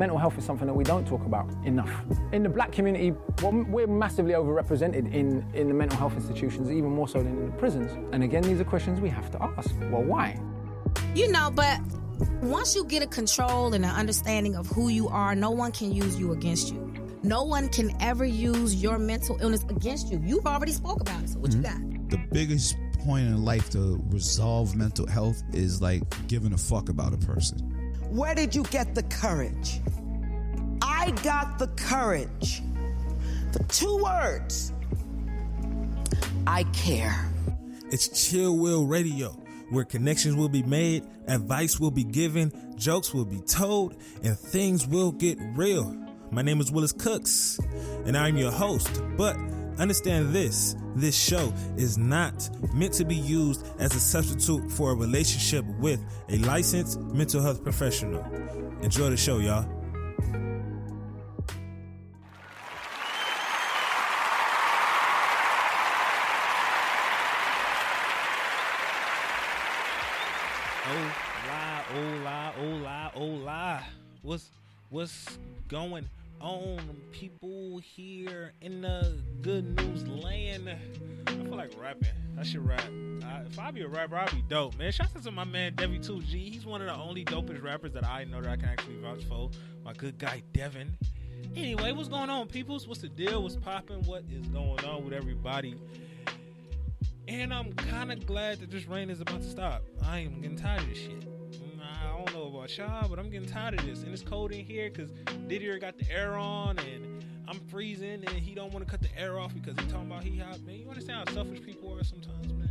mental health is something that we don't talk about enough. In the black community, well, we're massively overrepresented in the mental health institutions, even more so than in the prisons. And again, these are questions we have to ask. Well, why? But once you get a control and an understanding of who you are, no one can use you against you. No one can ever use your mental illness against you. You've already spoke about it, so what you got? The biggest point in life to resolve mental health is like giving a fuck about a person. Where did you get the courage? I got the courage. The 2 words. I care. It's Chill Will Radio, where connections will be made, advice will be given, jokes will be told, and things will get real. My name is Willis Cooks, and I'm your host. But understand this show is not meant to be used as a substitute for a relationship with a licensed mental health professional. Enjoy the show, y'all. Hola. What's going on, people here in the good news land? I feel like rapping. I should rap. If I be a rapper, I'll be dope, man. Shout out to my man Devi 2G. He's one of the only dopest rappers that I know that I can actually vouch for. My good guy Devin. Anyway, what's going on, peoples? What's the deal? What's popping? What is going on with everybody? And I'm kind of glad that this rain is about to stop. I am getting tired of this shit. I don't know about y'all, but I'm getting tired of this. And it's cold in here because Didier got the air on and I'm freezing and he don't want to cut the air off because he talking about he hot. Man, you understand how selfish people are sometimes, man?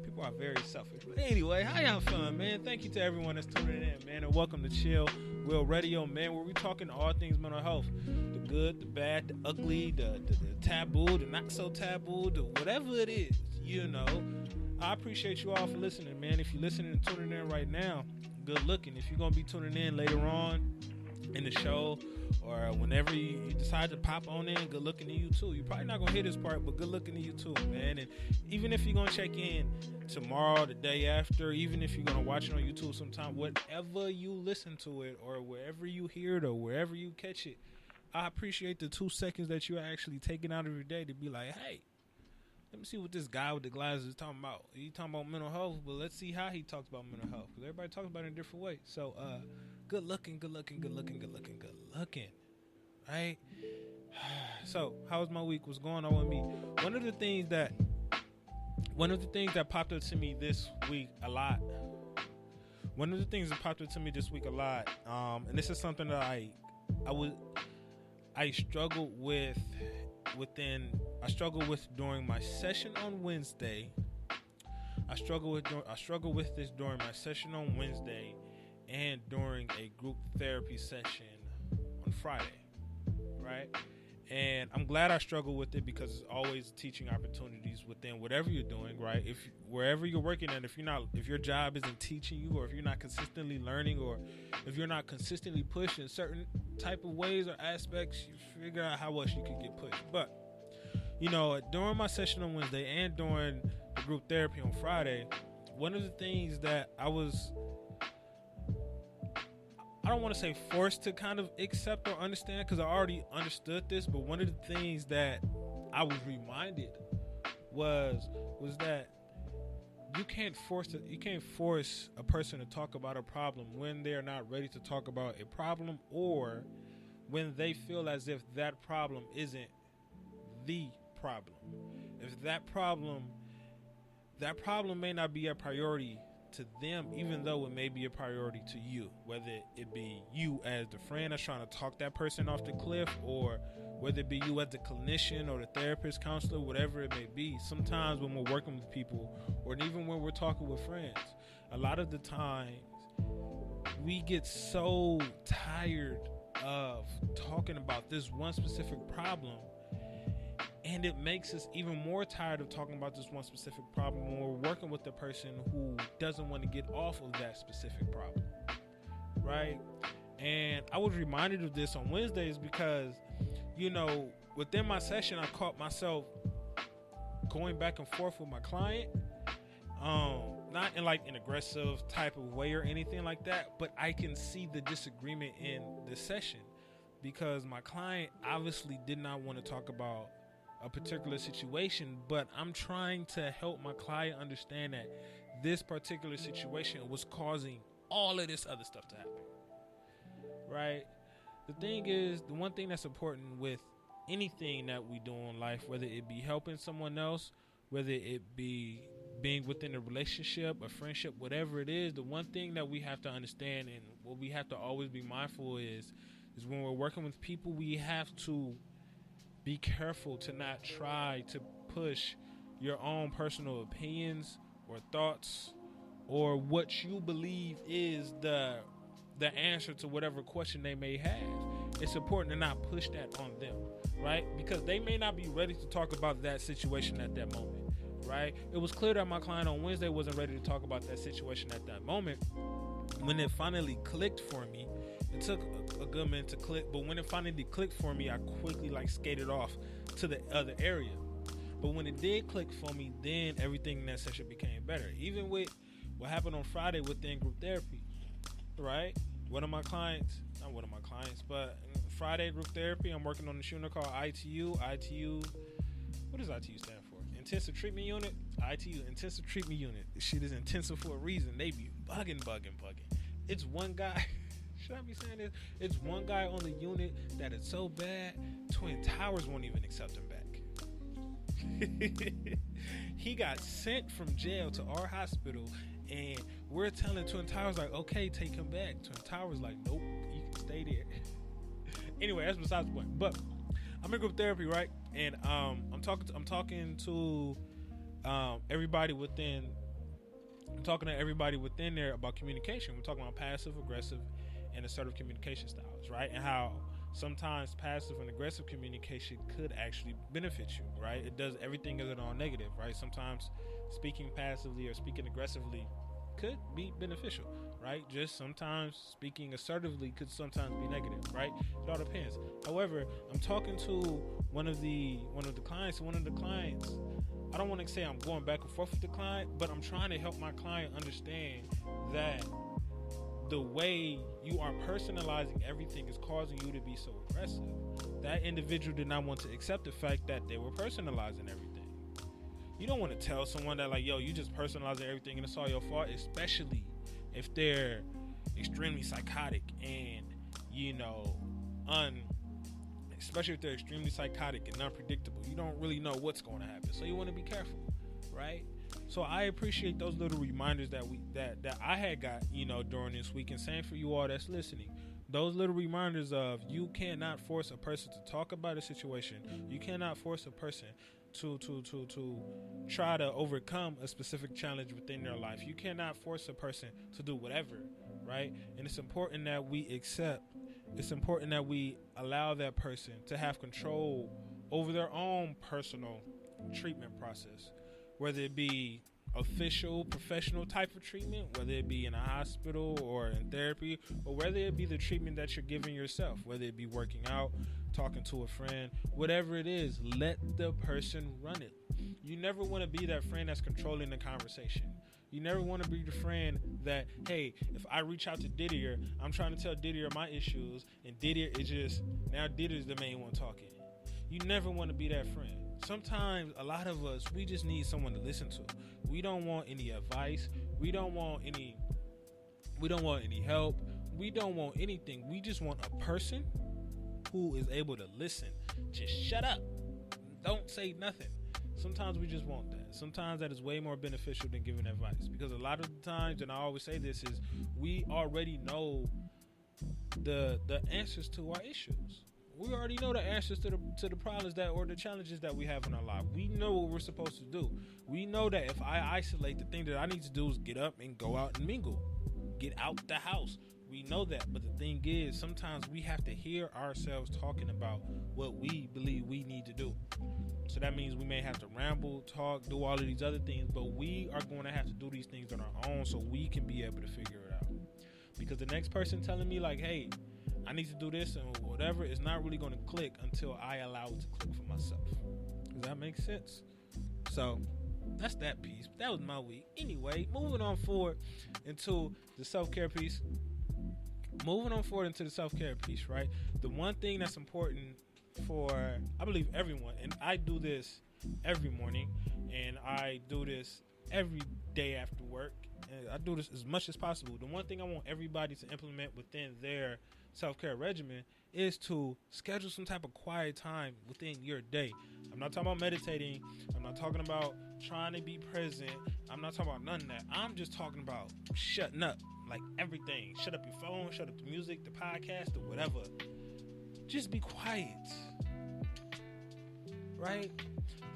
People are very selfish. But anyway, how y'all feeling, man? Thank you to everyone that's tuning in, man. And welcome to Chill Will Radio, man, where we talking all things mental health. The good, the bad, the ugly, the taboo, the not so taboo, the whatever it is, you know. I appreciate you all for listening, man. If you're listening and tuning in right now, good looking. If you're going to be tuning in later on in the show or whenever you decide to pop on in, good looking to you too. You're probably not going to hear this part, but good looking to you too, man. And even if you're going to check in tomorrow, the day after, even if you're going to watch it on YouTube sometime, whatever you listen to it or wherever you hear it or wherever you catch it, I appreciate the 2 seconds that you're actually taking out of your day to be like, hey, let me see what this guy with the glasses is talking about. He talking about mental health, but let's see how he talks about mental health. Because everybody talks about it in a different way. So, good looking. Right? So, how was my week? What's going on with me? One of the things that popped up to me this week a lot. And this is something that I struggled with during my session on Wednesday. I struggle with this during my session on Wednesday and during a group therapy session on Friday, right? And I'm glad I struggle with it because it's always teaching opportunities within whatever you're doing, right? If wherever you're working at, if your job isn't teaching you, or if you're not consistently learning, or if you're not consistently pushed in certain type of ways or aspects, you figure out how else you can get pushed. But during my session on Wednesday and during the group therapy on Friday, one of the things that I don't want to say forced to kind of accept or understand, because I already understood this, but one of the things that I was reminded was that you can't force a person to talk about a problem when they're not ready to talk about a problem, or when they feel as if that problem isn't the problem. If that problem may not be a priority to them, even though it may be a priority to you, whether it be you as the friend that's trying to talk that person off the cliff, or whether it be you as the clinician or the therapist, counselor, whatever it may be. Sometimes when we're working with people, or even when we're talking with friends, a lot of the times we get so tired of talking about this one specific problem, and it makes us even more tired of talking about this one specific problem when we're working with the person who doesn't want to get off of that specific problem, right? And I was reminded of this on Wednesdays because, within my session, I caught myself going back and forth with my client. Not not in like an aggressive type of way or anything like that, but I can see the disagreement in the session because my client obviously did not want to talk about a particular situation, but I'm trying to help my client understand that this particular situation was causing all of this other stuff to happen, right? The thing is, the one thing that's important with anything that we do in life, whether it be helping someone else, whether it be being within a relationship, a friendship, whatever it is, the one thing that we have to understand and what we have to always be mindful is when we're working with people, we have to be careful to not try to push your own personal opinions or thoughts or what you believe is the answer to whatever question they may have. It's important to not push that on them, right? Because they may not be ready to talk about that situation at that moment, right? It was clear that my client on Wednesday wasn't ready to talk about that situation at that moment. When it finally clicked for me, it took a good minute to click, but when it finally clicked for me, I quickly skated off to the other area. But when it did click for me, then everything in that session became better. Even with what happened on Friday within group therapy, right? But Friday group therapy, I'm working on this unit called ITU. ITU, what does ITU stand for? Intensive Treatment Unit? ITU, Intensive Treatment Unit. This shit is intensive for a reason. They be bugging. It's one guy. Should I be saying this? It's one guy on the unit that is so bad, Twin Towers won't even accept him back. He got sent from jail to our hospital, and we're telling Twin Towers, like, okay, take him back. Twin Towers like, nope, you can stay there. Anyway, that's besides the point. But I'm in group therapy, right? And I'm talking to everybody within. I'm talking to everybody within there about communication. We're talking about passive, aggressive, and assertive communication styles, right? And how sometimes passive and aggressive communication could actually benefit you, right? It does everything isn't all negative, right? Sometimes speaking passively or speaking aggressively could be beneficial, right? Just sometimes speaking assertively could sometimes be negative, right? It all depends. However, I'm talking to one of the clients. I don't want to say I'm going back and forth with the client, but I'm trying to help my client understand that the way you are personalizing everything is causing you to be so aggressive. That individual did not want to accept the fact that they were personalizing everything. You don't want to tell someone that, like, yo, you just personalizing everything and it's all your fault, especially if they're extremely psychotic and, especially if they're extremely psychotic and unpredictable. You don't really know what's going to happen. So you want to be careful, right? So I appreciate those little reminders that I had got, during this week, and same for you all that's listening. Those little reminders of you cannot force a person to talk about a situation. You cannot force a person to try to overcome a specific challenge within their life. You cannot force a person to do whatever, right? And it's important that we accept. It's important that we allow that person to have control over their own personal treatment process, whether it be official, professional type of treatment, whether it be in a hospital or in therapy, or whether it be the treatment that you're giving yourself, whether it be working out, talking to a friend, whatever it is, let the person run it. You never want to be that friend that's controlling the conversation. You never want to be the friend that, hey, if I reach out to Didier, I'm trying to tell Didier my issues, and Didier's the main one talking. You never want to be that friend. Sometimes, a lot of us, we just need someone to listen to. We don't want any advice. We don't want any help. We don't want anything. We just want a person who is able to listen. Just shut up. Don't say nothing. Sometimes we just want that. Sometimes that is way more beneficial than giving advice, because a lot of the times, and I always say this, is we already know the answers to our issues. We already know the answers to the problems or the challenges that we have in our life. We know what we're supposed to do. We know that if I isolate, the thing that I need to do is get up and go out and mingle. Get out the house. We know that. But the thing is, sometimes we have to hear ourselves talking about what we believe we need to do. So that means we may have to ramble, talk, do all of these other things, but we are going to have to do these things on our own so we can be able to figure it out. Because the next person telling me, like, hey, I need to do this and whatever, is not really going to click until I allow it to click for myself. Does that make sense? So that's that piece. That was my week. Anyway, moving on forward into the self-care piece. Right? The one thing that's important for, I believe, everyone, and I do this every morning, and I do this every day after work, and I do this as much as possible. The one thing I want everybody to implement within their self-care regimen is to schedule some type of quiet time within your day. I'm not talking about meditating. I'm not talking about trying to be present. I'm not talking about none of that. I'm just talking about shutting up, like everything. Shut up your phone, shut up the music, the podcast, or whatever. Just be quiet, right?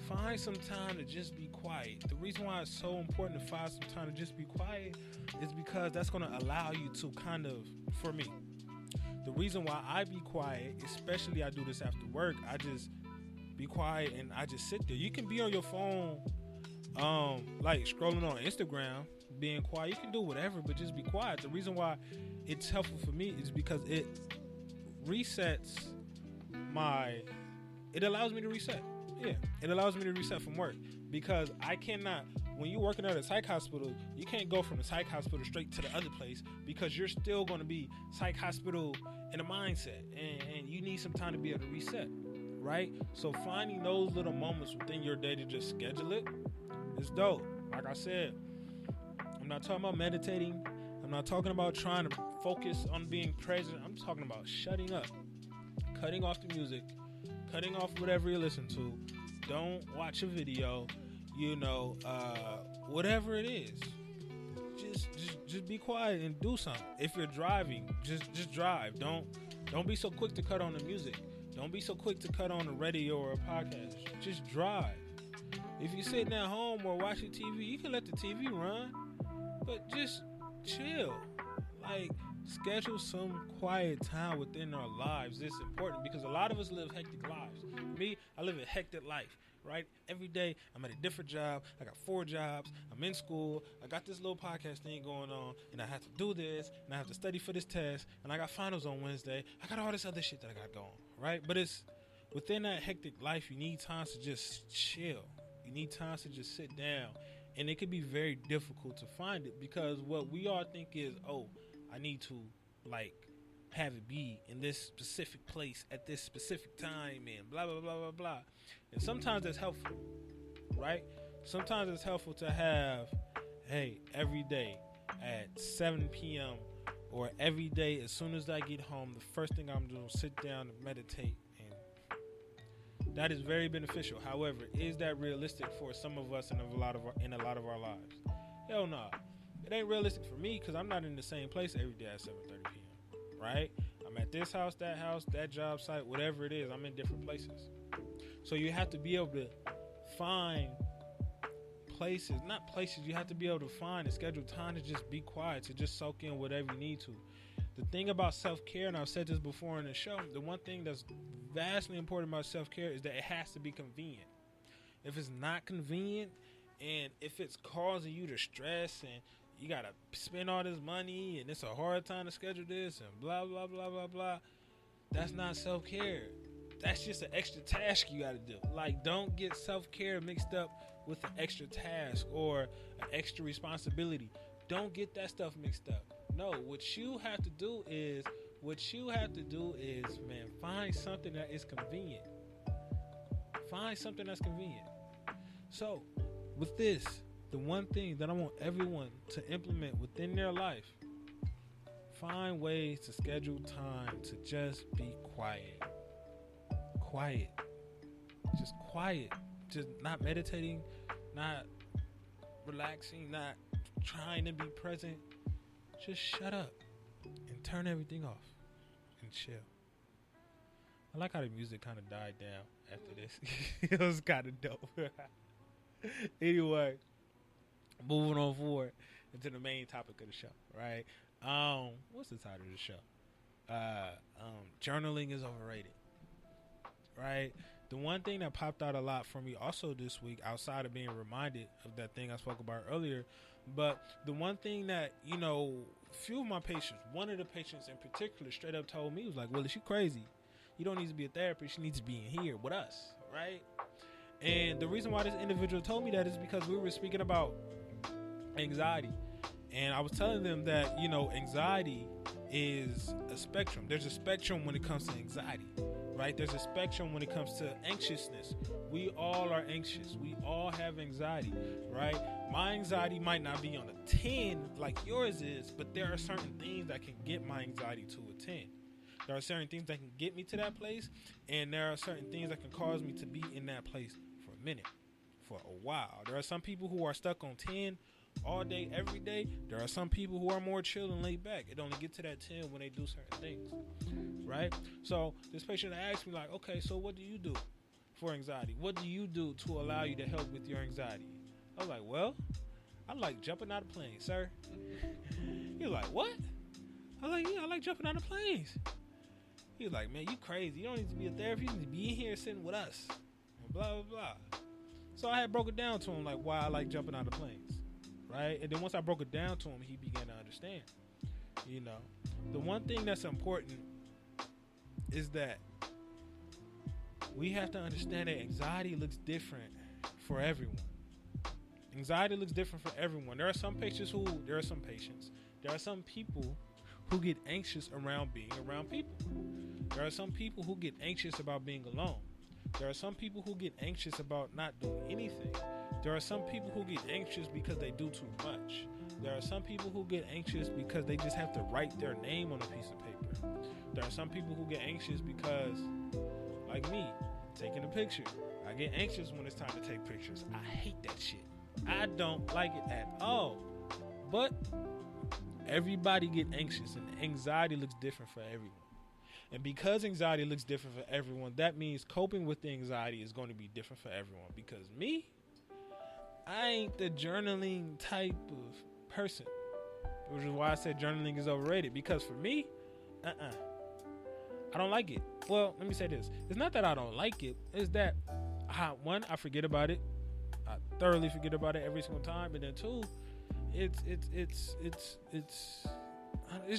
Find some time to just be quiet. The reason why it's so important to find some time to just be quiet is because that's going to allow you to kind of, for me, the reason why I be quiet, especially I do this after work, I just be quiet and I just sit there. You can be on your phone, like scrolling on Instagram, being quiet. You can do whatever, but just be quiet. The reason why it's helpful for me is because it resets it allows me to reset. Yeah, it allows me to reset from work, because I cannot, when you're working at a psych hospital, you can't go from the psych hospital straight to the other place, because you're still going to be psych hospital in a mindset, and you need some time to be able to reset, right? So finding those little moments within your day to just schedule it is dope. Like I said, I'm not talking about meditating. I'm not talking about trying to focus on being present. I'm talking about shutting up, cutting off the music, cutting off whatever you listen to. Don't watch a video, whatever it is. Just be quiet and do something. If you're driving, just drive. Don't be so quick to cut on the music. Don't be so quick to cut on a radio or a podcast. Just drive. If you're sitting at home or watching TV, you can let the TV run, but just chill. Like, schedule some quiet time within our lives. It's important because a lot of us live hectic lives. Me, I live a hectic life, right? Every day, I'm at a different job. I got 4 jobs. I'm in school. I got this little podcast thing going on, and I have to do this, and I have to study for this test, and I got finals on Wednesday. I got all this other shit that I got going, right? But it's within that hectic life, you need time to just chill. You need time to just sit down, and it can be very difficult to find it, because what we all think is, I need to, have it be in this specific place at this specific time and blah, blah, blah, blah, blah. And sometimes that's helpful, right? Sometimes it's helpful to have, hey, every day at 7 p.m. or every day as soon as I get home, the first thing I'm doing is sit down and meditate. And that is very beneficial. However, is that realistic for some of us in a lot of our lives? Hell no. It ain't realistic for me, because I'm not in the same place every day at 7:30 p.m., right? I'm at this house, that job site, whatever it is. I'm in different places. So you have to be able to find you have to be able to find and schedule time to just be quiet, to just soak in whatever you need to. The thing about self-care, and I've said this before in the show, the one thing that's vastly important about self-care is that it has to be convenient. If it's not convenient, and if it's causing you to stress, and you gotta spend all this money, and it's a hard time to schedule this, and blah, blah, blah, blah, blah, that's not self-care. That's just an extra task you gotta do. Like, don't get self-care mixed up with an extra task or an extra responsibility. Don't get that stuff mixed up. No, what you have to do is, man, find something that is convenient. Find something that's convenient. So, with this, the one thing that I want everyone to implement within their life, find ways to schedule time to just be quiet. Quiet. Just quiet. Just not meditating, not relaxing, not trying to be present. Just shut up and turn everything off and chill. I like how the music kind of died down after this. It was kind of dope. Anyway, moving on forward into the main topic of the show, right? What's the title of the show? Journaling is overrated, right? The one thing that popped out a lot for me also this week, outside of being reminded of that thing I spoke about earlier, but the one thing that, few of my patients, one of the patients in particular straight up told me, was like, Willis, you crazy. You don't need to be a therapist. You need to be in here with us, right? And the reason why this individual told me that is because we were speaking about anxiety. And I was telling them that, anxiety is a spectrum. There's a spectrum when it comes to anxiety, right? There's a spectrum when it comes to anxiousness. We all are anxious. We all have anxiety, right? My anxiety might not be on a 10 like yours is, but there are certain things that can get my anxiety to a 10. There are certain things that can get me to that place, and there are certain things that can cause me to be in that place for a minute, for a while. There are some people who are stuck on 10 all day, every day. There are some people who are more chill and laid back. It only get to that 10 when they do certain things, right? So this patient asked me, like, okay, so what do you do for anxiety? What do you do to allow you to help with your anxiety? I was like, well, I like jumping out of planes, sir. He was like, what? I was like, yeah, I like jumping out of planes. He was like, man, you crazy. You don't need to be a therapist. You need to be in here sitting with us. And blah, blah, blah. So I had broke it down to him, like, why I like jumping out of planes. Right? And then once I broke it down to him, he began to understand. The one thing that's important is that we have to understand that anxiety looks different for everyone. Anxiety looks different for everyone. There are some people who get anxious around being around people. There are some people who get anxious about being alone. There are some people who get anxious about not doing anything. There are some people who get anxious because they do too much. There are some people who get anxious because they just have to write their name on a piece of paper. There are some people who get anxious because, like me, taking a picture. I get anxious when it's time to take pictures. I hate that shit. I don't like it at all. But everybody get anxious, and anxiety looks different for everyone. And because anxiety looks different for everyone, that means coping with the anxiety is going to be different for everyone. Because me, I ain't the journaling type of person, which is why I said journaling is overrated. Because for me, I don't like it. Well, let me say this. It's not that I don't like it. It's that, I forget about it. I thoroughly forget about it every single time. And then two, it's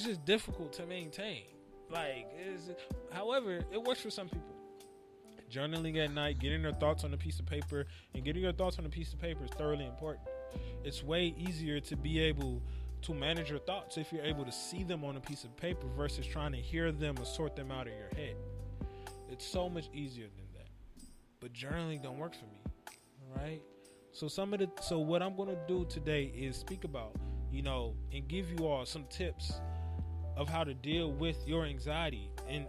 just difficult to maintain. However, it works for some people. Journaling at night, getting their thoughts on a piece of paper, and getting your thoughts on a piece of paper is thoroughly important. It's way easier to be able to manage your thoughts if you're able to see them on a piece of paper versus trying to hear them or sort them out in your head. It's so much easier than that. But journaling don't work for me, right? So what I'm going to do today is speak about, and give you all some tips of how to deal with your anxiety in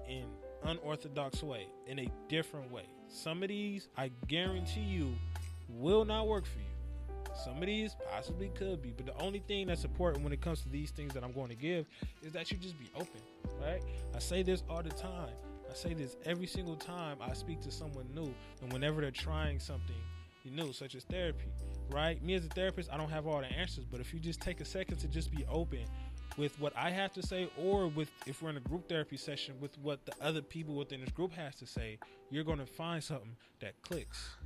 unorthodox way, in a different way. Some of these, I guarantee you, will not work for you. Some of these possibly could be, but the only thing that's important when it comes to these things that I'm going to give is that you just be open, right? I say this all the time. I say this every single time I speak to someone new, and whenever they're trying something new, such as therapy, right? Me as a therapist, I don't have all the answers, but if you just take a second to just be open with what I have to say, or with, if we're in a group therapy session, with what the other people within this group has to say, you're going to find something that clicks,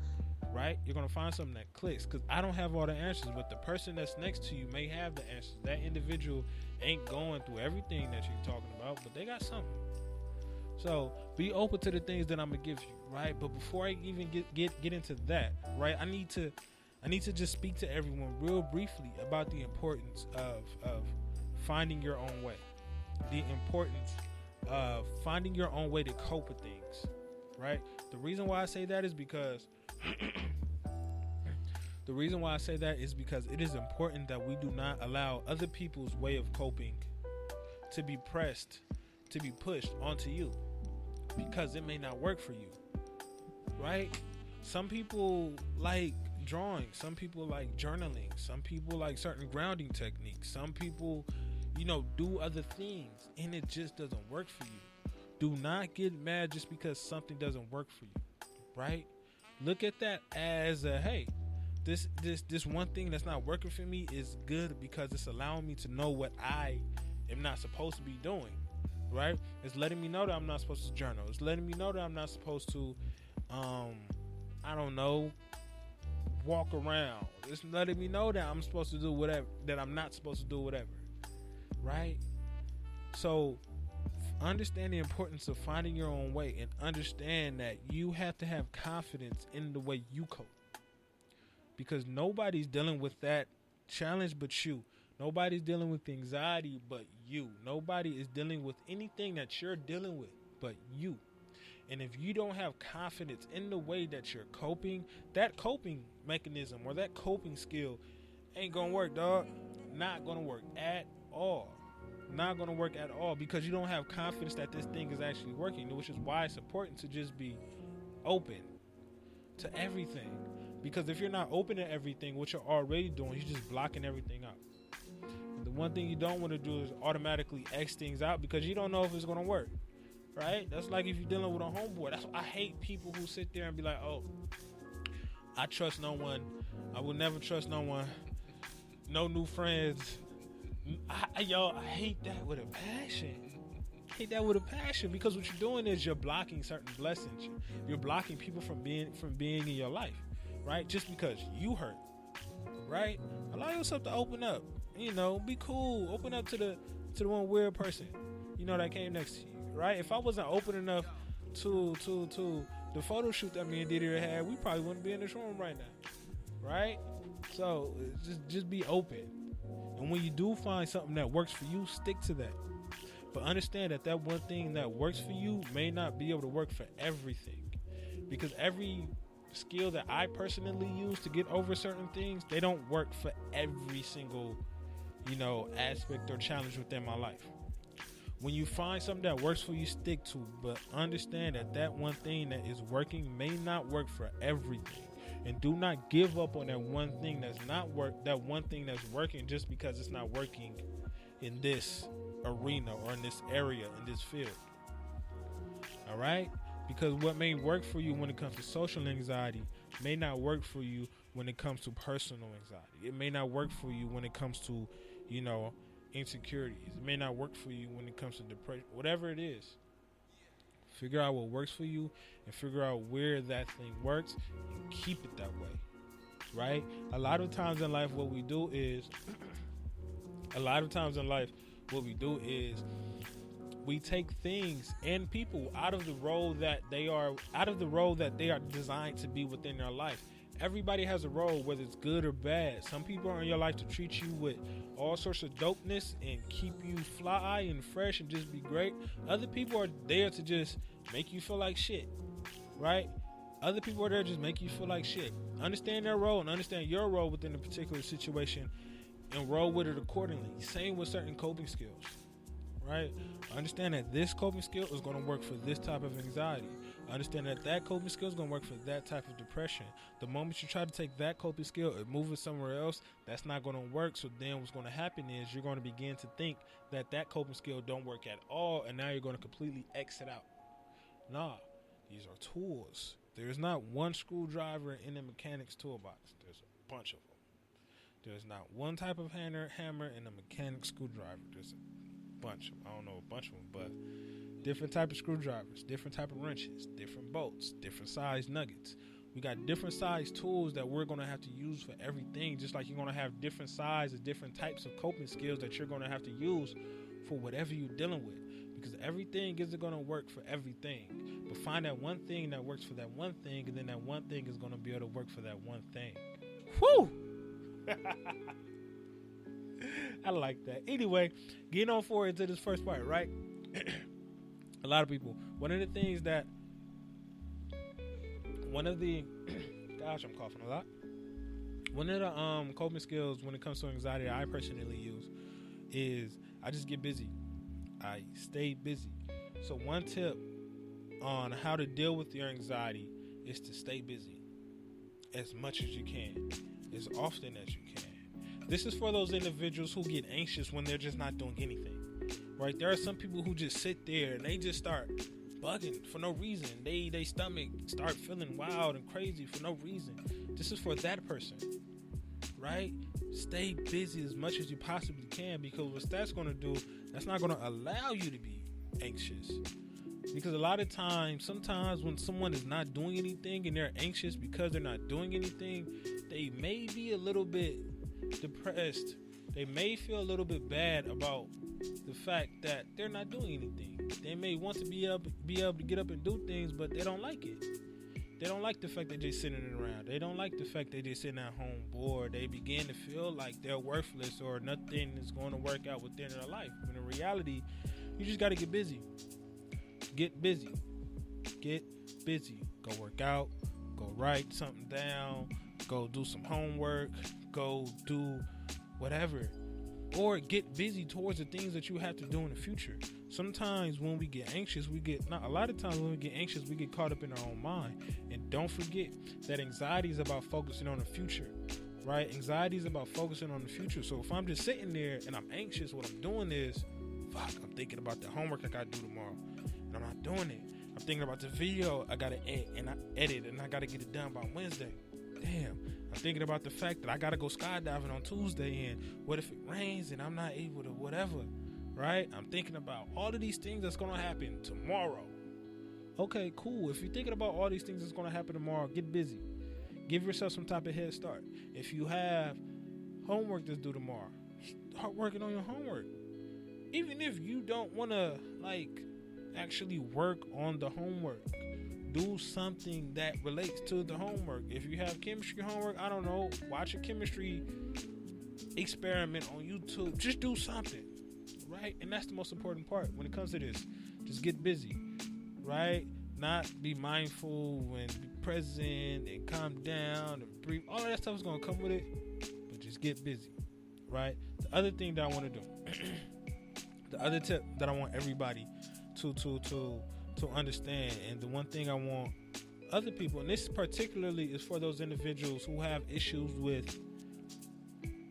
right? You're going to find something that clicks, because I don't have all the answers, but the person that's next to you may have the answers. That individual ain't going through everything that you're talking about, but they got something. So be open to the things that I'm going to give you, right? But before I even get into that, right, I need to just speak to everyone real briefly about the importance of finding your own way. The importance of finding your own way to cope with things, right? The reason why I say that is because it is important that we do not allow other people's way of coping to be pushed onto you, because it may not work for you, right? Some people like drawing, some people like journaling, some people like certain grounding techniques, some people do other things, and it just doesn't work for you. Do not get mad just because something doesn't work for you, right? Look at that as a, hey, this one thing that's not working for me is good because it's allowing me to know what I am not supposed to be doing, right? It's letting me know that I'm not supposed to journal. It's letting me know that I'm not supposed to, walk around. It's letting me know that I'm supposed to do whatever, that I'm not supposed to do whatever. Right? So understand the importance of finding your own way, and understand that you have to have confidence in the way you cope, because nobody's dealing with that challenge but you. Nobody's dealing with anxiety but you. Nobody is dealing with anything that you're dealing with but you. And if you don't have confidence in the way that you're coping, that coping mechanism or that coping skill ain't gonna work, dog. Not gonna work at all. Not gonna work at all, because you don't have confidence that this thing is actually working, which is why it's important to just be open to everything. Because if you're not open to everything, what you're already doing, you're just blocking everything out. And the one thing you don't want to do is automatically X things out, because you don't know if it's gonna work. Right? That's like if you're dealing with a homeboy. That's why I hate people who sit there and be like, oh, I trust no one. I will never trust no one. No new friends. I hate that with a passion. I hate that with a passion, because what you're doing is you're blocking certain blessings. You're blocking people from being in your life, right? Just because you hurt, right? Allow yourself to open up. You know, be cool. Open up to the one weird person, you know, that came next to you. Right? If I wasn't open enough to the photo shoot that me and Diddy had, we probably wouldn't be in this room right now. Right? So just be open. And when you do find something that works for you, stick to that. But understand that one thing that works for you may not be able to work for everything. Because every skill that I personally use to get over certain things, they don't work for every single, aspect or challenge within my life. When you find something that works for you, stick to it. But understand that one thing that is working may not work for everything. And do not give up on that one thing that one thing that's working just because it's not working in this arena or in this area, in this field. All right? Because what may work for you when it comes to social anxiety may not work for you when it comes to personal anxiety. It may not work for you when it comes to, insecurities. It may not work for you when it comes to depression. Whatever it is, figure out what works for you and figure out where that thing works and keep it that way, right? A lot of times in life what we do is we take things and people out of the role that they are designed to be within their life. Everybody has a role, whether it's good or bad. Some people are in your life to treat you with all sorts of dopeness and keep you fly and fresh and just be great. Other people are there to just make you feel like shit, right? Other people are there to just make you feel like shit. Understand their role and understand your role within a particular situation and roll with it accordingly. Same with certain coping skills, right? Understand that this coping skill is going to work for this type of anxiety. Understand that coping skill is going to work for that type of depression. The moment you try to take that coping skill and move it somewhere else, that's not going to work. So then what's going to happen is you're going to begin to think that coping skill don't work at all, and now you're going to completely exit out. Nah, these are tools. There's not one screwdriver in the mechanic's toolbox. There's a bunch of them. There's not one type of hammer in a mechanic's screwdriver. There's a bunch of them. I don't know a bunch of them, but different type of screwdrivers, different type of wrenches, different bolts, different size nuggets. We got different size tools that we're going to have to use for everything, just like you're going to have different sizes, different types of coping skills that you're going to have to use for whatever you're dealing with, because everything isn't going to work for everything. But find that one thing that works for that one thing, and then that one thing is going to be able to work for that one thing. Whew! I like that. Anyway, getting on forward into this first part, right? A lot of people, one of the gosh, I'm coughing a lot. One of the coping skills when it comes to anxiety I personally use is I just get busy. I stay busy. So one tip on how to deal with your anxiety is to stay busy as much as you can, as often as you can. This is for those individuals who get anxious when they're just not doing anything. Right? There are some people who just sit there and they just start bugging for no reason. They stomach start feeling wild and crazy for no reason. This is for that person. Right? Stay busy as much as you possibly can, because what that's going to do, that's not going to allow you to be anxious. Because a lot of times, sometimes when someone is not doing anything and they're anxious because they're not doing anything, they may be a little bit depressed they may feel a little bit bad about the fact that they're not doing anything. They may want to be able to get up and do things, but they don't like it. They don't like the fact that they're sitting around. They don't like the fact that they're sitting at home bored. They begin to feel like they're worthless or nothing is going to work out within their life. But in reality, you just got to get busy. Get busy. Get busy. Go work out. Go write something down. Go do some homework. Go do whatever. Or get busy towards the things that you have to do in the future. Sometimes when we get anxious, we get caught up in our own mind. And don't forget that anxiety is about focusing on the future, right? Anxiety is about focusing on the future. So if I'm just sitting there and I'm anxious, what I'm doing is, I'm thinking about the homework I got to do tomorrow, and I'm not doing it. I'm thinking about the video I got to edit, and I got to get it done by Wednesday. Damn. I'm thinking about the fact that I got to go skydiving on Tuesday, and what if it rains and I'm not able to whatever, right? I'm thinking about all of these things that's going to happen tomorrow. Okay, cool. If you're thinking about all these things that's going to happen tomorrow, get busy. Give yourself some type of head start. If you have homework that's due tomorrow, start working on your homework. Even if you don't want to, actually work on the homework, do something that relates to the homework. If you have chemistry homework, I don't know, watch a chemistry experiment on YouTube. Just do something, right? And that's the most important part when it comes to this. Just get busy, right? Not be mindful and be present and calm down and breathe. All of that stuff is going to come with it, but just get busy, right? The other thing that I want to do, the other tip that I want everybody to understand, and the one thing I want other people, and this particularly is for those individuals who have issues with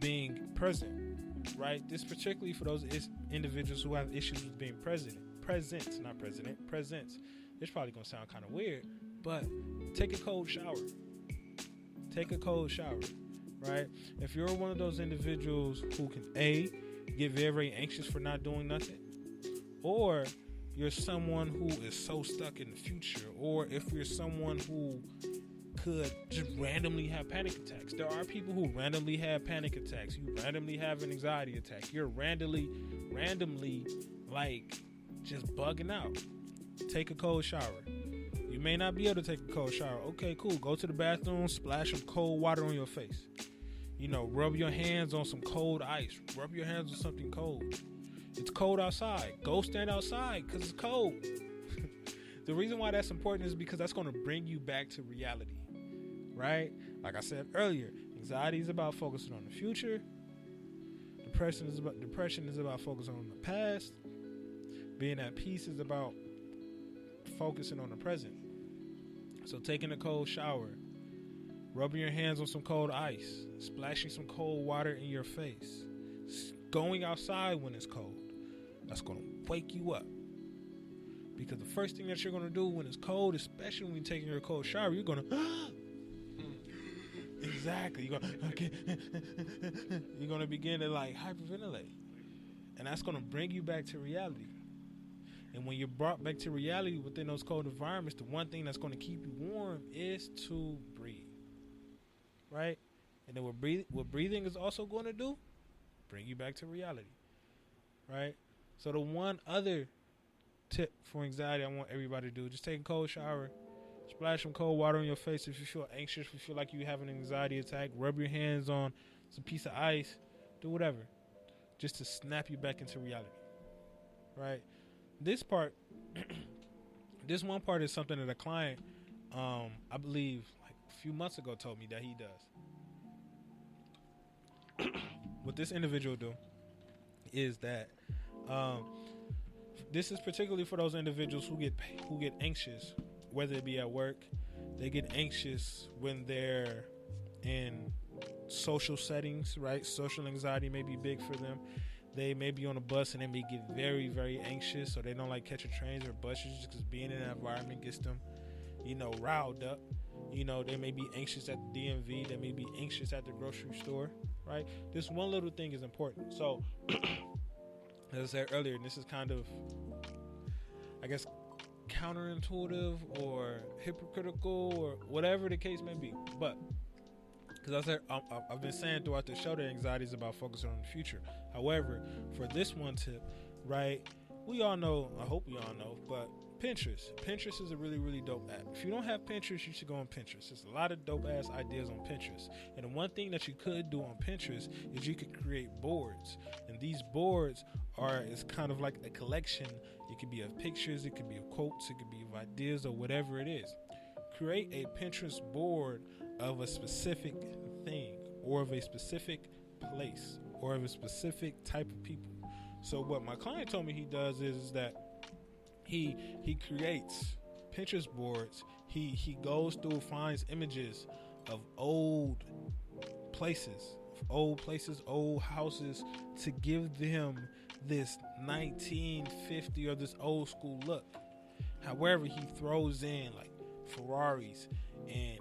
being present, right? This particularly for those individuals who have issues with being present. It's probably gonna sound kind of weird, but take a cold shower. Take a cold shower, right? If you're one of those individuals who can get very, very anxious for not doing nothing, or you're someone who is so stuck in the future, or if you're someone who could just randomly have panic attacks. There are people who randomly have panic attacks. You randomly have an anxiety attack. You're randomly just bugging out. Take a cold shower. You may not be able to take a cold shower. Okay, cool. Go to the bathroom, splash some cold water on your face. Rub your hands on some cold ice. Rub your hands on something cold. It's cold outside. Go stand outside because it's cold. The reason why that's important is because that's going to bring you back to reality, right? Like I said earlier, anxiety is about focusing on the future. Depression is about focusing on the past. Being at peace is about focusing on the present. So taking a cold shower, rubbing your hands on some cold ice, splashing some cold water in your face, going outside when it's cold, that's going to wake you up. Because the first thing that you're going to do when it's cold, especially when you're taking your cold shower, you're going to exactly, you're going to begin to hyperventilate. And that's going to bring you back to reality. And when you're brought back to reality within those cold environments, the one thing that's going to keep you warm is to breathe. Right? And then what breathing is also going to do, bring you back to reality. Right? So the one other tip for anxiety I want everybody to do, just take a cold shower, splash some cold water on your face if you feel anxious, if you feel like you have an anxiety attack, rub your hands on some piece of ice, do whatever, just to snap you back into reality. Right? This part, this one part is something that a client, I believe a few months ago told me that he does. What this individual do is that this is particularly for those individuals who get anxious, whether it be at work. They get anxious when they're in social settings, right? Social anxiety may be big for them. They may be on a bus and they may get very, very anxious, or they don't like catching trains or buses just because being in that environment gets them, riled up. They may be anxious at the DMV. They may be anxious at the grocery store, right? This one little thing is important. So, as I said earlier, and this is kind of, I guess, counterintuitive or hypocritical or whatever the case may be. But because I've been saying throughout the show that anxiety is about focusing on the future. However, for this one tip, right, we all know, I hope we all know, but Pinterest is a really, really dope app. If you don't have Pinterest, you should go on Pinterest. There's a lot of dope ass ideas on Pinterest. And the one thing that you could do on Pinterest is you could create boards. And these boards is kind of like a collection. It could be of pictures, it could be of quotes, it could be of ideas, or whatever it is. Create a Pinterest board of a specific thing, or of a specific place, or of a specific type of people. So what my client told me he does is that he creates Pinterest boards. He goes through, finds images of old places, old houses, to give them this 1950 or this old school look. However, he throws in like Ferraris and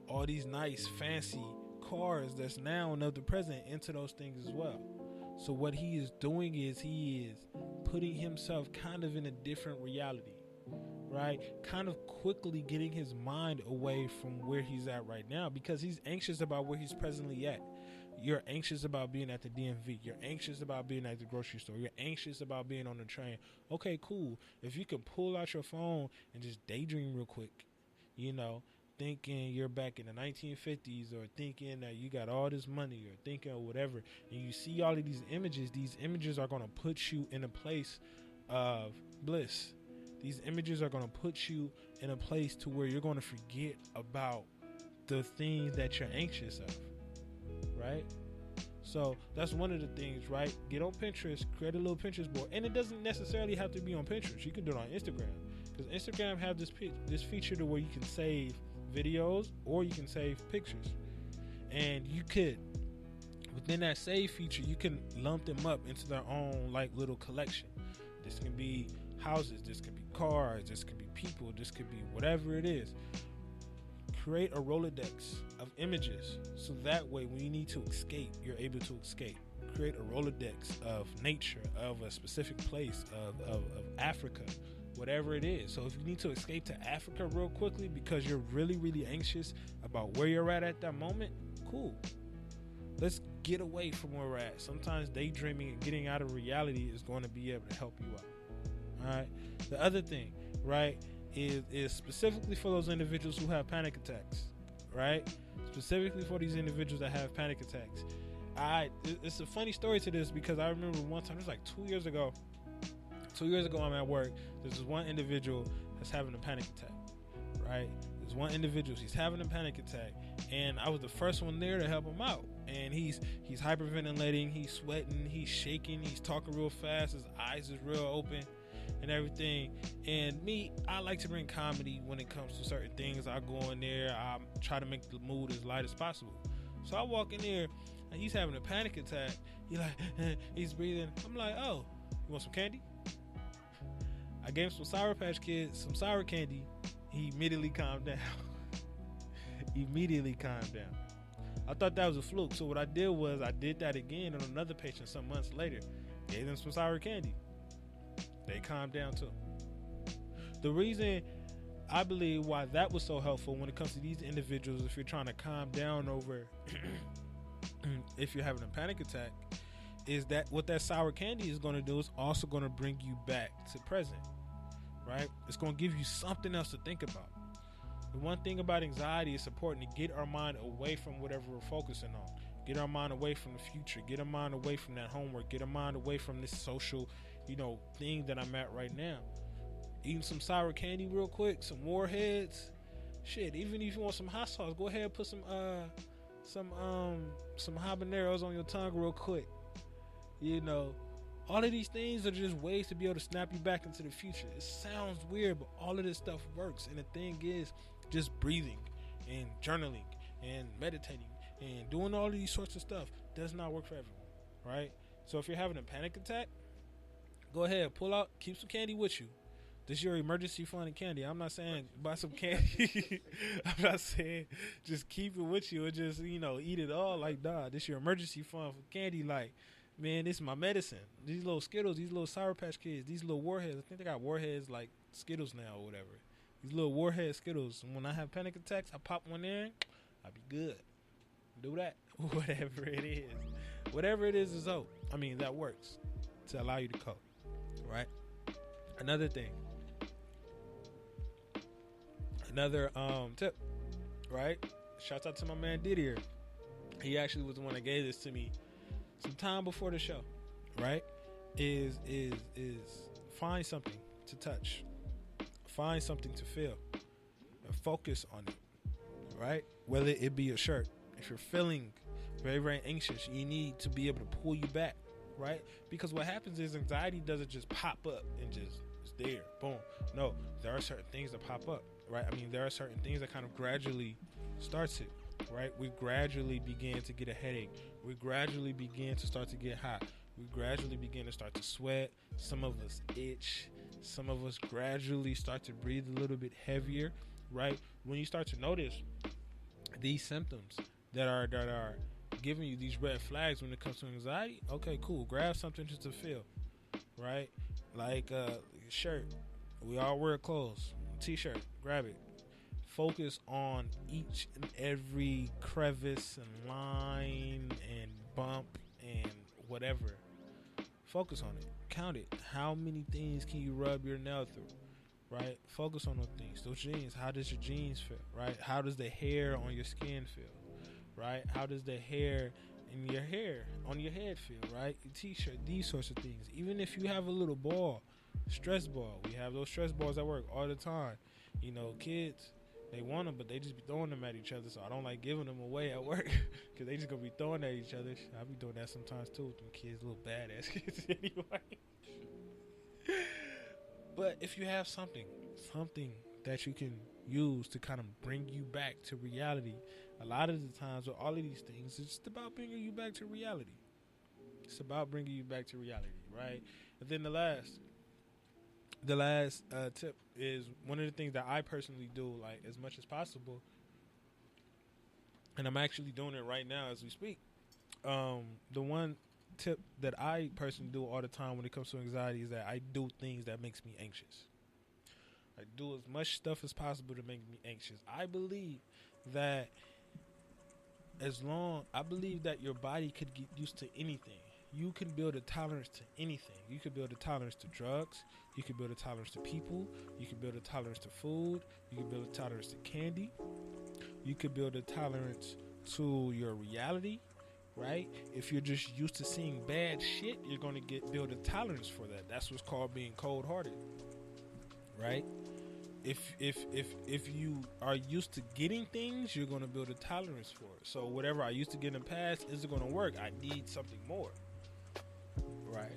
all these nice fancy cars that's now and of the present into those things as well. So what he is doing is he is putting himself kind of in a different reality, right? Kind of quickly getting his mind away from where he's at right now, because he's anxious about where he's presently at. You're anxious about being at the DMV. You're anxious about being at the grocery store. You're anxious about being on the train. Okay, cool. If you can pull out your phone and just daydream real quick, thinking you're back in the 1950s, or thinking that you got all this money, or thinking of whatever, and you see all of these images are going to put you in a place of bliss. These images are going to put you in a place to where you're going to forget about the things that you're anxious of, right? So that's one of the things, right? Get on Pinterest, create a little Pinterest board, and it doesn't necessarily have to be on Pinterest. You can do it on Instagram, because Instagram have this feature to where you can save videos or you can save pictures, and you could, within that save feature, you can lump them up into their own like little collection. This can be houses, this could be cars, this could be people, this could be whatever it is. Create a Rolodex of images, so that way when you need to escape, you're able to escape. Create a Rolodex of nature, of a specific place, of Africa, whatever it is. So if you need to escape to Africa real quickly because you're really, really anxious about where you're at that moment, cool. Let's get away from where we're at. Sometimes daydreaming and getting out of reality is going to be able to help you out. All right. The other thing, right, is specifically for those individuals who have panic attacks, right? Specifically for these individuals that have panic attacks. It's a funny story to this, because I remember one time, it was like 2 years ago. 2 years ago, I'm at work. There's this one individual that's having a panic attack, right? There's one individual, he's having a panic attack, and I was the first one there to help him out. And he's hyperventilating, he's sweating, he's shaking, he's talking real fast, his eyes is real open and everything. And me, I like to bring comedy when it comes to certain things. I go in there, I try to make the mood as light as possible. So I walk in there, and he's having a panic attack. He's breathing. I'm like, oh, you want some candy? I gave him some Sour Patch Kids, some sour candy. He immediately calmed down. I thought that was a fluke. So what I did was I did that again on another patient some months later. Gave them some sour candy. They calmed down too. The reason I believe why that was so helpful when it comes to these individuals, if you're trying to calm down over if you're having a panic attack, is that what that sour candy is going to do is also going to bring you back to present, right? It's going to give you something else to think about. The one thing about anxiety, is important to get our mind away from whatever we're focusing on. Get our mind away from the future. Get our mind away from that homework. Get our mind away from this social, thing that I'm at right now. Eating some sour candy real quick, some Warheads. Shit, even if you want some hot sauce, go ahead and put some habaneros on your tongue real quick. All of these things are just ways to be able to snap you back into the future. It sounds weird, but all of this stuff works. And the thing is, just breathing and journaling and meditating and doing all of these sorts of stuff does not work for everyone, right? So if you're having a panic attack, go ahead, pull out, keep some candy with you. This is your emergency fund of candy. I'm not saying buy some candy. I'm not saying just keep it with you and just, eat it all. Like, nah, this is your emergency fund for candy. Like, man, this is my medicine. These little Skittles, these little Sour Patch Kids, these little Warheads. I think they got Warheads like Skittles now or whatever. These little Warhead Skittles. And when I have panic attacks, I pop one in, I'll be good. do that. Whatever it is dope. I mean, that works to allow you to cope, right? Another thing, another tip, right? Shouts out to my man Didier. He actually was the one that gave this to me some time before the show, right? Is find something to touch, find something to feel, and focus on it, right? Whether it be a shirt. If you're feeling very, very anxious, you need to be able to pull you back, right? Because what happens is anxiety doesn't just pop up and just it's there, boom. No, there are certain things that pop up, right? I mean, there are certain things that kind of gradually starts it, right? We gradually begin to get a headache. We gradually begin to start to get hot. We gradually begin to start to sweat. Some of us itch. Some of us gradually start to breathe a little bit heavier, right? When you start to notice these symptoms that are giving you these red flags when it comes to anxiety, okay, cool. Grab something just to feel, right? Like a shirt. We all wear clothes. T-shirt. Grab it. Focus on each and every crevice and line and bump and whatever. Focus on it. Count it. How many things can you rub your nail through? Right? Focus on those things. Those jeans. How does your jeans feel? Right? How does the hair on your skin feel? Right? How does the hair in your hair on your head feel? Right? Your t-shirt. These sorts of things. Even if you have a little ball, stress ball. We have those stress balls at work all the time. You know, kids, they want them, but they just be throwing them at each other. So I don't like giving them away at work because they just gonna be throwing at each other. I be doing that sometimes too with them kids, little badass kids anyway. But if you have something that you can use to kind of bring you back to reality, a lot of the times with all of these things, it's just about bringing you back to reality. It's about bringing you back to reality, right? And then the last tip is one of the things that I personally do, like as much as possible, and I'm actually doing it right now as we speak. The one tip that I personally do all the time when it comes to anxiety is that I do things that makes me anxious. I do as much stuff as possible to make me anxious. I believe that your body could get used to anything. You can build a tolerance to anything. You can build a tolerance to drugs. You can build a tolerance to people. You can build a tolerance to food. You can build a tolerance to candy. You can build a tolerance to your reality, right? If you're just used to seeing bad shit, you're going to build a tolerance for that. That's what's called being cold-hearted, right? If you are used to getting things, you're going to build a tolerance for it. So whatever I used to get in the past isn't going to work. I need something more. Right.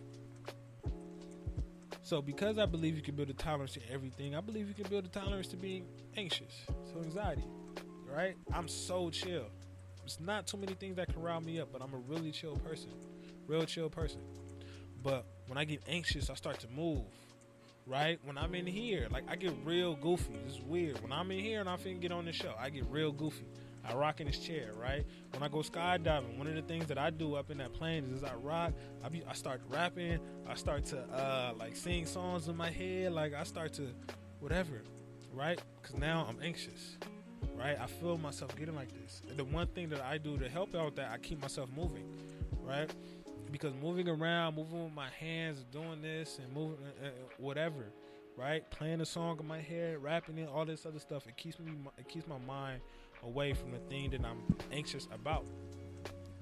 So because I believe you can build a tolerance to everything, I believe you can build a tolerance to being anxious, to anxiety, right? I'm so chill. There's not too many things that can rile me up, but I'm a really chill person. Real chill person. But when I get anxious, I start to move, right? When I'm in here, like I get real goofy. This is weird. When I'm in here and I'm finna get on the show, I get real goofy. I rock in this chair, right? When I go skydiving, one of the things that I do up in that plane is I rock. I start rapping. I start to like sing songs in my head. Like I start to whatever, right? Because now I'm anxious, right? I feel myself getting like this. And the one thing that I do to help out with that, I keep myself moving, right? Because moving around, moving with my hands, doing this and moving whatever, right? Playing a song in my head, rapping it, all this other stuff. It keeps my mind away from the thing that I'm anxious about,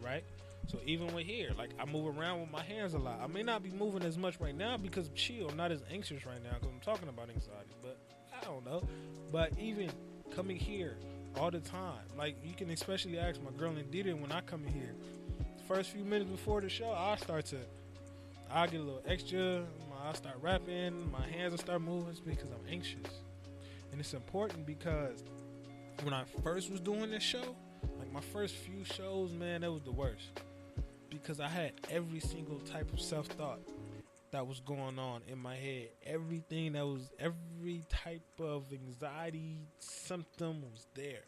right? So even with here, like I move around with my hands a lot. I may not be moving as much right now because I'm chill. I'm not as anxious right now because I'm talking about anxiety, but I don't know. But even coming here all the time, like you can especially ask my girl and Didi when I come in here. First few minutes before the show, I'll get a little extra. I'll start rapping. My hands will start moving. It's because I'm anxious. And it's important because when I first was doing this show, like my first few shows, man, that was the worst. Because I had every single type of self-thought that was going on in my head. Every type of anxiety symptom was there,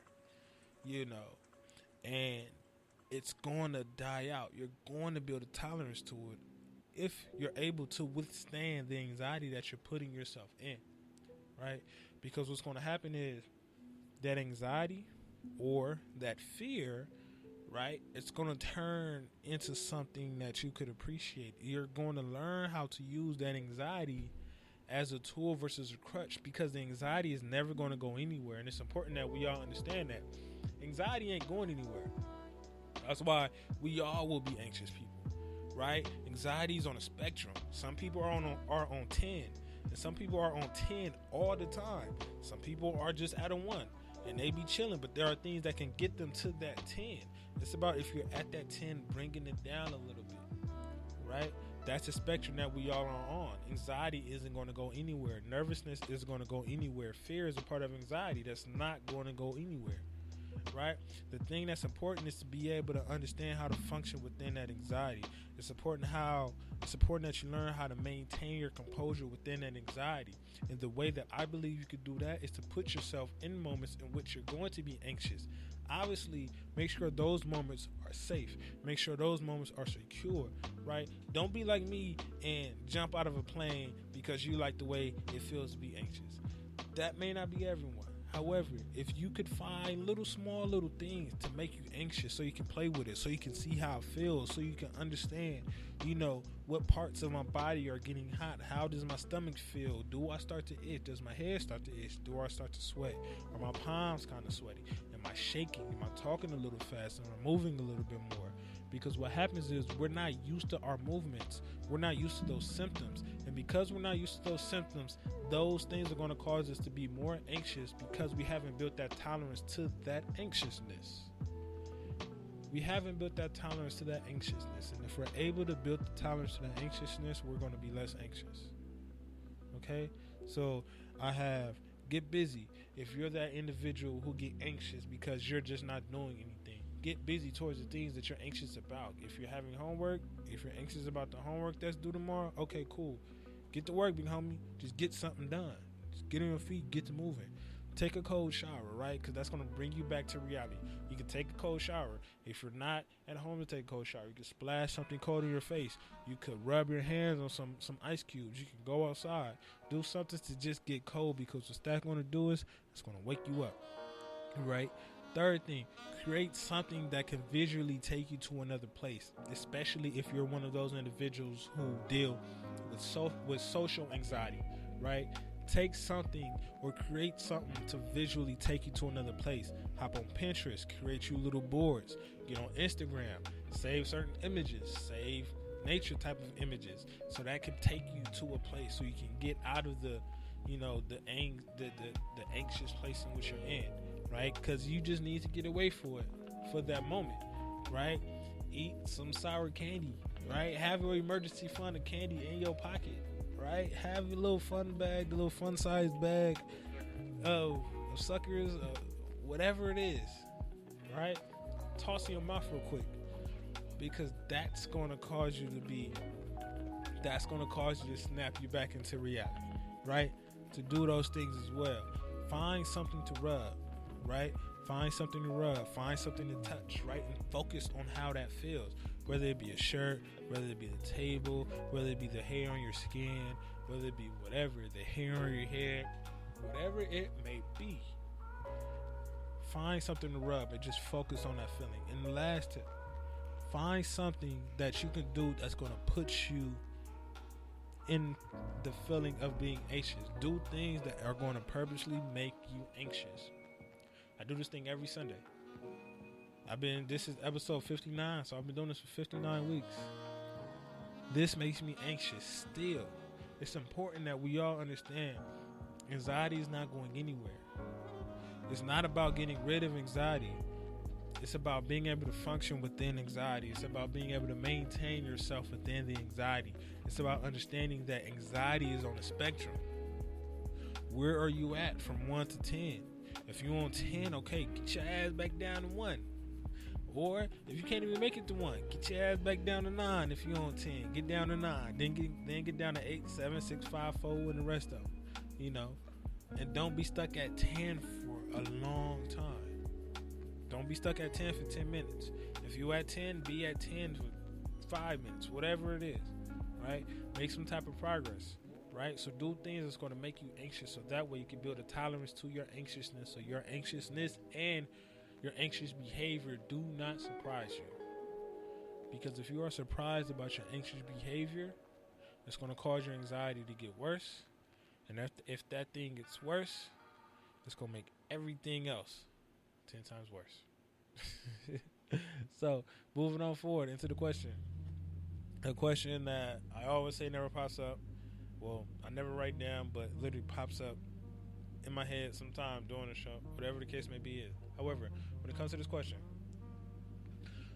you know. And it's going to die out. You're going to build a tolerance to it if you're able to withstand the anxiety that you're putting yourself in, right? Because what's going to happen is that anxiety or that fear, right? It's going to turn into something that you could appreciate. You're going to learn how to use that anxiety as a tool versus a crutch, because the anxiety is never going to go anywhere. And it's important that we all understand that anxiety ain't going anywhere. That's why we all will be anxious people, right? Anxiety is on a spectrum. Some people are on 10, and some people are on 10 all the time. Some people are just at a 1 and they be chilling, but there are things that can get them to that 10. It's about, if you're at that 10, bringing it down a little bit, right? That's the spectrum that we all are on. Anxiety isn't going to go anywhere. Nervousness isn't going to go anywhere. Fear is a part of anxiety that's not going to go anywhere, right? The thing that's important is to be able to understand how to function within that anxiety. It's important that you learn how to maintain your composure within that anxiety. And the way that I believe you could do that is to put yourself in moments in which you're going to be anxious. Obviously, make sure those moments are safe. Make sure those moments are secure, right? Don't be like me and jump out of a plane because you like the way it feels to be anxious. That may not be everyone. However, if you could find little things to make you anxious, so you can play with it, so you can see how it feels, so you can understand, what parts of my body are getting hot. How does my stomach feel? Do I start to itch? Does my head start to itch? Do I start to sweat? Are my palms kind of sweaty? Am I shaking? Am I talking a little fast? Am I moving a little bit more? Because what happens is we're not used to our movements. We're not used to those symptoms. And because we're not used to those symptoms, those things are going to cause us to be more anxious because we haven't built that tolerance to that anxiousness. We haven't built that tolerance to that anxiousness. And if we're able to build the tolerance to that anxiousness, we're going to be less anxious. Okay? So I have get busy. If you're that individual who get anxious because you're just not doing anything, get busy towards the things that you're anxious about. If you're having homework, if you're anxious about the homework that's due tomorrow, okay, cool. Get to work, big homie. Just get something done. Just get on your feet, get to moving. Take a cold shower, right? Because that's going to bring you back to reality. You can take a cold shower. If you're not at home to take a cold shower, you can splash something cold in your face. You could rub your hands on some ice cubes. You can go outside. Do something to just get cold, because what that's going to do is it's going to wake you up, right? Third thing, create something that can visually take you to another place, especially if you're one of those individuals who deal with social anxiety, right? Take something or create something to visually take you to another place. Hop on Pinterest, create you little boards, get on Instagram, save certain images, save nature type of images, so that can take you to a place so you can get out of the anxious place in which you're in, right? Because you just need to get away for that moment, right? Eat some sour candy, right? Have your emergency fund of candy in your pocket, right? Have your little fun bag, the little fun sized bag of suckers, whatever it is, right? Toss in your mouth real quick, because that's going to cause you to snap you back into reality, right? To do those things as well. Find something to rub, right? Find something to rub, find something to touch, right? And focus on how that feels. Whether it be a shirt, whether it be the table, whether it be the hair on your skin, whether it be whatever, the hair on your head, whatever it may be. Find something to rub and just focus on that feeling. And the last tip, find something that you can do that's going to put you in the feeling of being anxious. Do things that are going to purposely make you anxious. I do this thing every Sunday. This is episode 59, so I've been doing this for 59 weeks. This makes me anxious still. It's important that we all understand anxiety is not going anywhere. It's not about getting rid of anxiety. It's about being able to function within anxiety. It's about being able to maintain yourself within the anxiety. It's about understanding that anxiety is on a spectrum. Where are you at from 1 to 10? If you're on 10, okay, get your ass back down to 1. Or if you can't even make it to 1, get your ass back down to 9. If you're on 10, get down to 9. Then get down to 8, 7, 6, 5, 4, and the rest of them. And don't be stuck at 10 for a long time. Don't be stuck at 10 for 10 minutes. If you at 10, be at 10 for 5 minutes, whatever it is, right? Make some type of progress, right? So do things that's going to make you anxious, so that way you can build a tolerance to your anxiousness, so your anxiousness and your anxious behavior do not surprise you. Because if you are surprised about your anxious behavior, it's going to cause your anxiety to get worse. And if that thing gets worse, it's going to make everything else 10 times worse. So, moving on forward into the question. A question that I always say never pops up. Well, I never write down, but literally pops up in my head sometime during the show, whatever the case may be. However, when it comes to this question,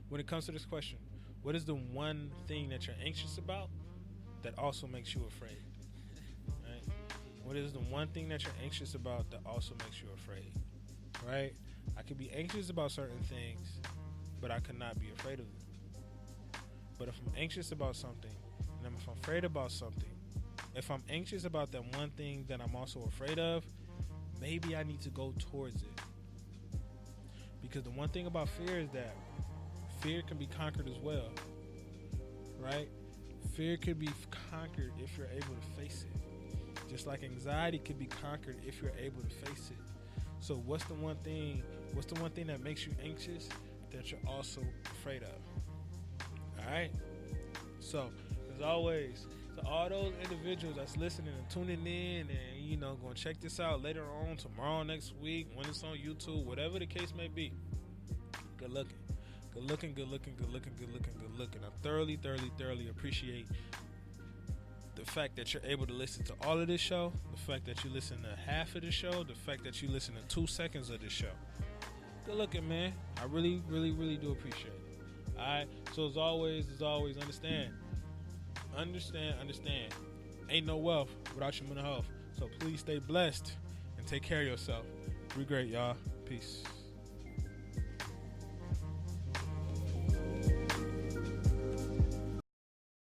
what is the one thing that you're anxious about that also makes you afraid? Right? What is the one thing that you're anxious about that also makes you afraid? Right? I could be anxious about certain things, but I could not be afraid of them. But if I'm anxious about something, and if I'm afraid about something, if I'm anxious about that one thing that I'm also afraid of, maybe I need to go towards it. Because the one thing about fear is that fear can be conquered as well. Right? Fear can be conquered if you're able to face it. Just like anxiety can be conquered if you're able to face it. So what's the one thing that makes you anxious that you're also afraid of? Alright? So, as always, to all those individuals that's listening and tuning in and, going to check this out later on, tomorrow, next week, when it's on YouTube, whatever the case may be, good looking. Good looking. I thoroughly appreciate the fact that you're able to listen to all of this show, the fact that you listen to half of the show, the fact that you listen to 2 seconds of this show. Good looking, man. I really do appreciate it. Alright, so as always, understand. Ain't no wealth without your mental health. So please stay blessed and take care of yourself. Be great, y'all. Peace.